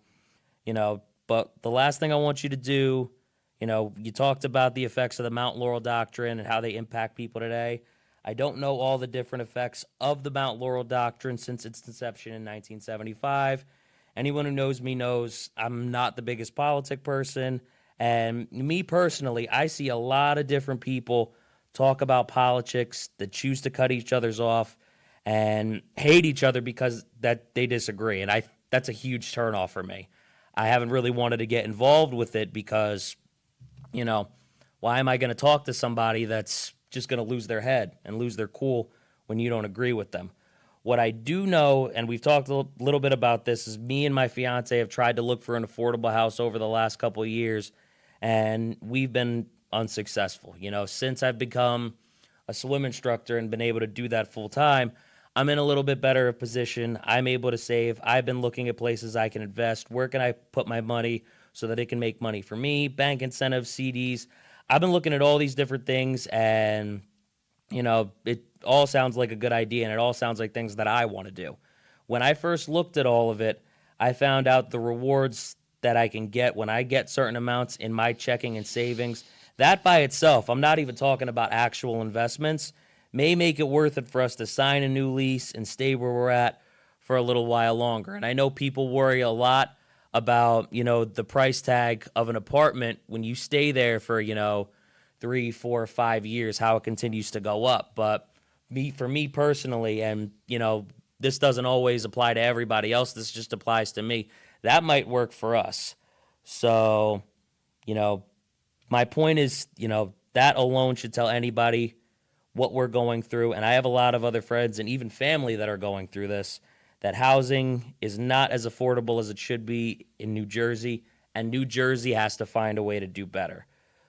but the last thing I want you to do, you talked about the effects of the Mount Laurel Doctrine and how they impact people today. I don't know all the different effects of the Mount Laurel Doctrine since its inception in 1975. Anyone who knows me knows I'm not the biggest politic person. And me personally, I see a lot of different people talk about politics that choose to cut each other's off and hate each other because that they disagree. And that's a huge turnoff for me. I haven't really wanted to get involved with it because, why am I going to talk to somebody that's just going to lose their head and lose their cool when you don't agree with them? What I do know, and we've talked a little bit about this, is me and my fiance have tried to look for an affordable house over the last couple of years, and we've been unsuccessful. Since I've become a swim instructor and been able to do that full time, I'm in a little bit better position. I'm able to save. I've been looking at places I can invest. Where can I put my money so that it can make money for me? Bank incentives, CDs. I've been looking at all these different things, and it all sounds like a good idea, and it all sounds like things that I want to do. When I first looked at all of it, I found out the rewards that I can get when I get certain amounts in my checking and savings. That by itself, I'm not even talking about actual investments, may make it worth it for us to sign a new lease and stay where we're at for a little while longer. And I know people worry a lot about, the price tag of an apartment when you stay there for, 3, 4, 5 years, how it continues to go up. But for me personally, and, this doesn't always apply to everybody else, this just applies to me, that might work for us. So, my point is, that alone should tell anybody what we're going through. And I have a lot of other friends and even family that are going through this, that housing is not as affordable as it should be in New Jersey, and New Jersey has to find a way to do better.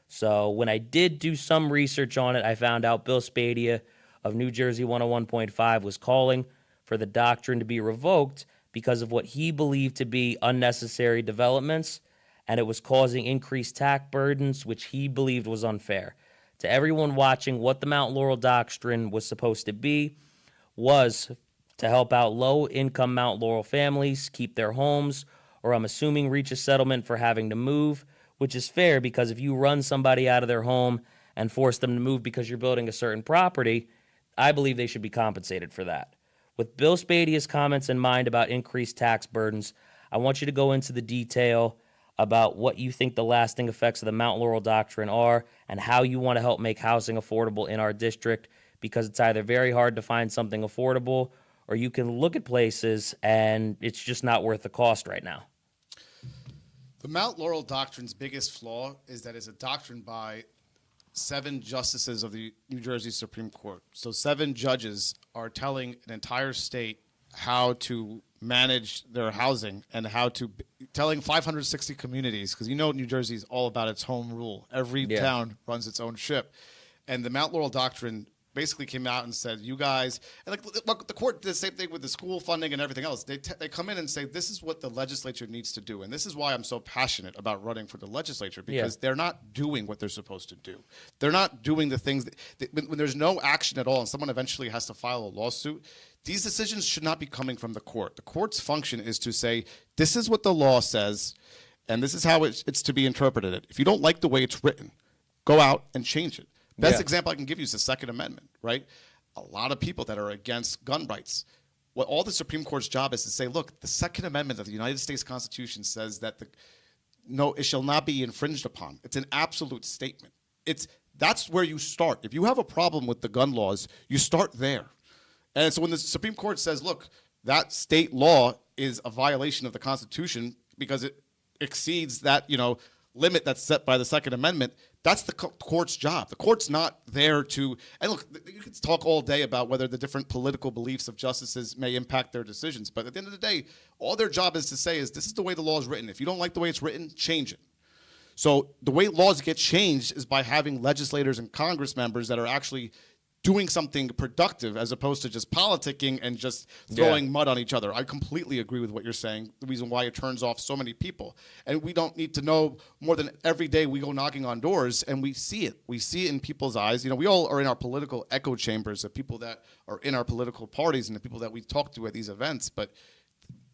So when I did do some research on it, I found out Bill Spadia of New Jersey 101.5 was calling for the doctrine to be revoked because of what he believed to be unnecessary developments, and it was causing increased tax burdens, which he believed was unfair. To everyone watching, what the Mount Laurel Doctrine was supposed to be was to help out low-income Mount Laurel families keep their homes, or I'm assuming reach a settlement for having to move, which is fair because if you run somebody out of their home and force them to move because you're building a certain property, I believe they should be compensated for that. With Bill Spadia's comments in mind about increased tax burdens, I want you to go into the detail about what you think the lasting effects of the Mount Laurel Doctrine are and how you want to help make housing affordable in our district, because it's either very hard to find something affordable or you can look at places and it's just not worth the cost right now. The Mount Laurel Doctrine's biggest flaw is that it's a doctrine by 7 justices of the New Jersey Supreme Court. So 7 judges are telling an entire state how to manage their housing and telling 560 communities, because New Jersey is all about its home rule. Every town runs its own ship. And the Mount Laurel Doctrine basically came out and said, you guys, and look, the court did the same thing with the school funding and everything else. They come in and say, this is what the legislature needs to do. And this is why I'm so passionate about running for the legislature, because they're not doing what they're supposed to do. They're not doing the things when there's no action at all and someone eventually has to file a lawsuit, these decisions should not be coming from the court. The court's function is to say, this is what the law says, and this is how it's to be interpreted. If you don't like the way it's written, go out and change it. Best example I can give you is the Second Amendment, right? A lot of people that are against gun rights, what all the Supreme Court's job is to say, look, the Second Amendment of the United States Constitution says that it shall not be infringed upon. It's an absolute statement. That's where you start. If you have a problem with the gun laws, you start there. And so when the Supreme Court says, look, that state law is a violation of the Constitution because it exceeds that, limit that's set by the Second Amendment, that's the court's job. The court's not there to, and look, you can talk all day about whether the different political beliefs of justices may impact their decisions, but at the end of the day, all their job is to say is, this is the way the law is written. If you don't like the way it's written, change it. So the way laws get changed is by having legislators and Congress members that are actually doing something productive as opposed to just politicking and just throwing mud on each other. I completely agree with what you're saying, the reason why it turns off so many people. And we don't need to know more than every day we go knocking on doors and we see it. We see it in people's eyes. We all are in our political echo chambers of people that are in our political parties and the people that we talk to at these events. But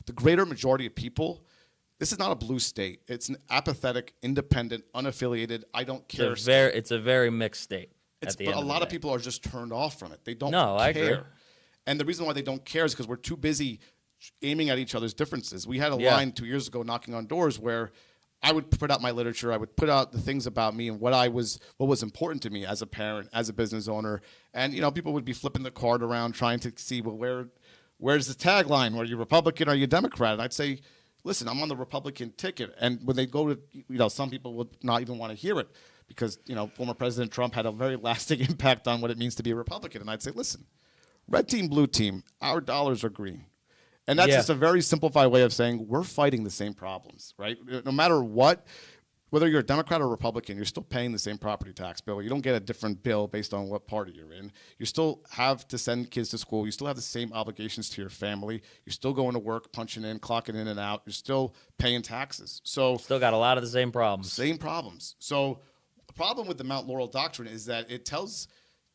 the greater majority of people, this is not a blue state. It's an apathetic, independent, unaffiliated, I don't care. It's a very mixed state. But a lot of people are just turned off from it. They don't care. I agree. And the reason why they don't care is because we're too busy aiming at each other's differences. We had a line 2 years ago knocking on doors where I would put out my literature, I would put out the things about me and what was important to me as a parent, as a business owner. And people would be flipping the card around trying to see, well, where's the tagline? Are you Republican or are you Democrat? And I'd say, listen, I'm on the Republican ticket. And when they go to, some people would not even want to hear it because, former President Trump had a very lasting impact on what it means to be a Republican. And I'd say, listen, red team, blue team, our dollars are green. And that's just a very simplified way of saying we're fighting the same problems, right? No matter what, whether you're a Democrat or Republican, you're still paying the same property tax bill. You don't get a different bill based on what party you're in. You still have to send kids to school. You still have the same obligations to your family. You're still going to work, punching in, clocking in and out. You're still paying taxes. So still got a lot of the same problems. Same problems. So the problem with the Mount Laurel Doctrine is that it tells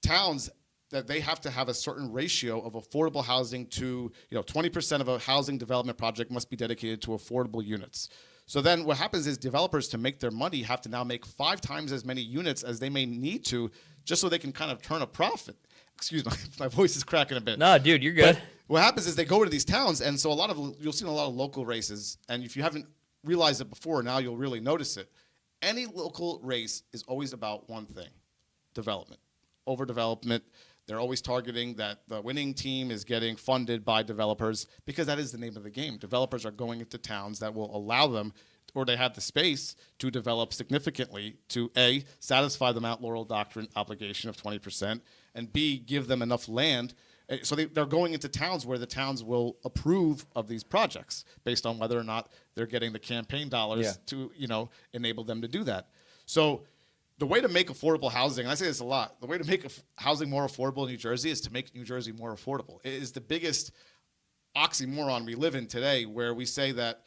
towns that they have to have a certain ratio of affordable housing to, 20% of a housing development project must be dedicated to affordable units. So then what happens is developers, to make their money, have to now make 5 times as many units as they may need to just so they can kind of turn a profit. Excuse me, my voice is cracking a bit. No, dude, you're good. But what happens is they go to these towns, and so you'll see in a lot of local races, and if you haven't realized it before, now you'll really notice it. Any local race is always about one thing: development, overdevelopment. They're always targeting that the winning team is getting funded by developers because that is the name of the game. Developers are going into towns that will allow them, or they have the space to develop significantly to A, satisfy the Mount Laurel Doctrine obligation of 20%, and B, give them enough land. So they're going into towns where the towns will approve of these projects based on whether or not they're getting the campaign dollars to enable them to do that. So the way to make affordable housing, and I say this a lot, the way to make housing more affordable in New Jersey is to make New Jersey more affordable. It is the biggest oxymoron we live in today, where we say that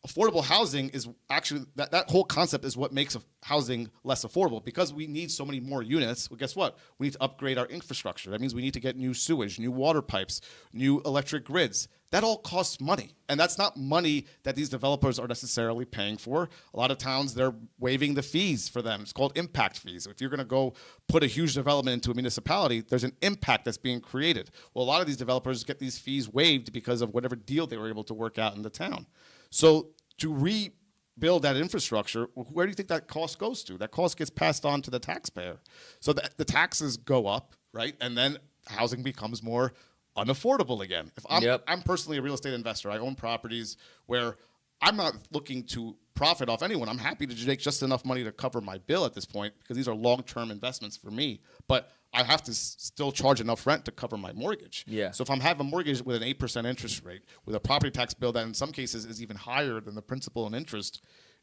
affordable housing is actually, that whole concept is what makes housing less affordable. Because we need so many more units, well, guess what? We need to upgrade our infrastructure. That means we need to get new sewage, new water pipes, new electric grids. That all costs money. And that's not money that these developers are necessarily paying for. A lot of towns, they're waiving the fees for them. It's called impact fees. If you're going to go put a huge development into a municipality, there's an impact that's being created. Well, a lot of these developers get these fees waived because of whatever deal they were able to work out in the town. So to rebuild that infrastructure, where do you think that cost goes to? That cost gets passed on to the taxpayer. So the taxes go up, right? And then housing becomes more unaffordable again. If I'm personally a real estate investor, I own properties where I'm not looking to profit off anyone. I'm happy to make just enough money to cover my bill at this point because these are long-term investments for me. But I have to still charge enough rent to cover my mortgage. Yeah. So if I'm having a mortgage with an 8% interest rate, with a property tax bill that in some cases is even higher than the principal and interest,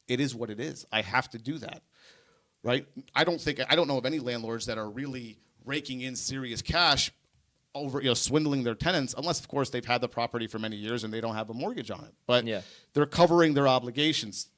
it is what it is. I have to do that, right? I don't know of any landlords that are really raking in serious cash over, swindling their tenants, unless of course they've had the property for many years and they don't have a mortgage on it. But they're covering their obligations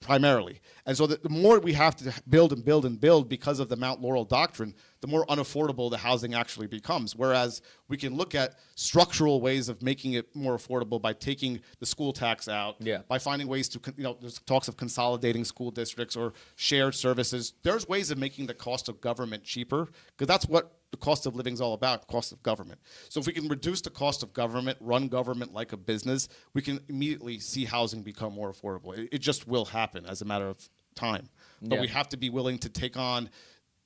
primarily. And so the more we have to build and build and build because of the Mount Laurel Doctrine, the more unaffordable the housing actually becomes. Whereas we can look at structural ways of making it more affordable by taking the school tax out, by finding ways to, there's talks of consolidating school districts or shared services. There's ways of making the cost of government cheaper, because that's what the cost of living is all about, the cost of government. So if we can reduce the cost of government, run government like a business, we can immediately see housing become more affordable. It just will happen as a matter of time. But we have to be willing to take on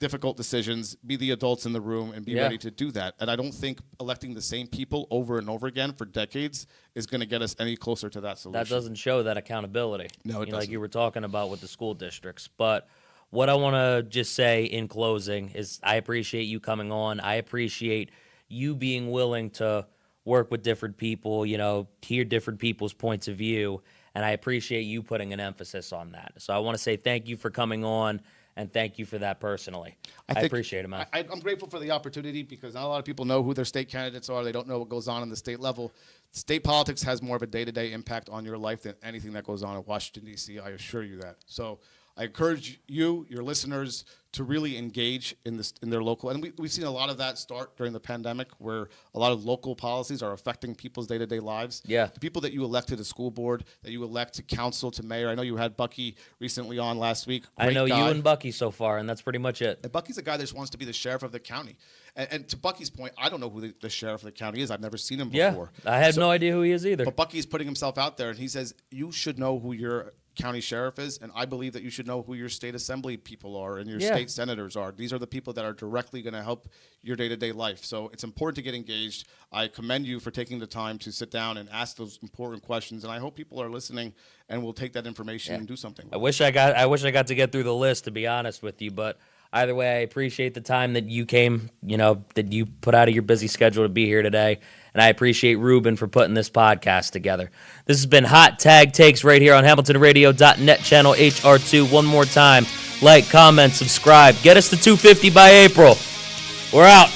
difficult decisions, be the adults in the room, and be ready to do that. And I don't think electing the same people over and over again for decades is going to get us any closer to that solution. That doesn't show that accountability. No, it doesn't. Like you were talking about with the school districts. But what I want to just say in closing is I appreciate you coming on. I appreciate you being willing to work with different people, hear different people's points of view, and I appreciate you putting an emphasis on that. So I want to say thank you for coming on and thank you for that personally. I think- appreciate it, man. I'm grateful for the opportunity because not a lot of people know who their state candidates are. They don't know what goes on the state level. State politics has more of a day-to-day impact on your life than anything that goes on in Washington, D.C. I assure you that. So I encourage you, your listeners, to really engage in their local. And we've seen a lot of that start during the pandemic where a lot of local policies are affecting people's day-to-day lives. Yeah. The people that you elect to the school board, that you elect to council, to mayor. I know you had Bucky recently on last week. I know Great guy. you and Bucky so far, and that's pretty much it. And Bucky's a guy that just wants to be the sheriff of the county. And to Bucky's point, I don't know who the sheriff of the county is. I've never seen him before. Yeah, I had no idea who he is either. But Bucky's putting himself out there, and he says, you should know who your county sheriff is, and I believe that you should know who your state assembly people are and your state senators are. These are the people that are directly going to help your day-to-day life. So it's important to get engaged. I commend you for taking the time to sit down and ask those important questions, and I hope people are listening and will take that information and do something with I wish I got to get through the list, to be honest with you, but either way, I appreciate the time that you came, that you put out of your busy schedule to be here today. And I appreciate Ruben for putting this podcast together. This has been Hot Tag Takes right here on HamiltonRadio.net channel HR2. One more time, like, comment, subscribe. Get us to 250 by April. We're out.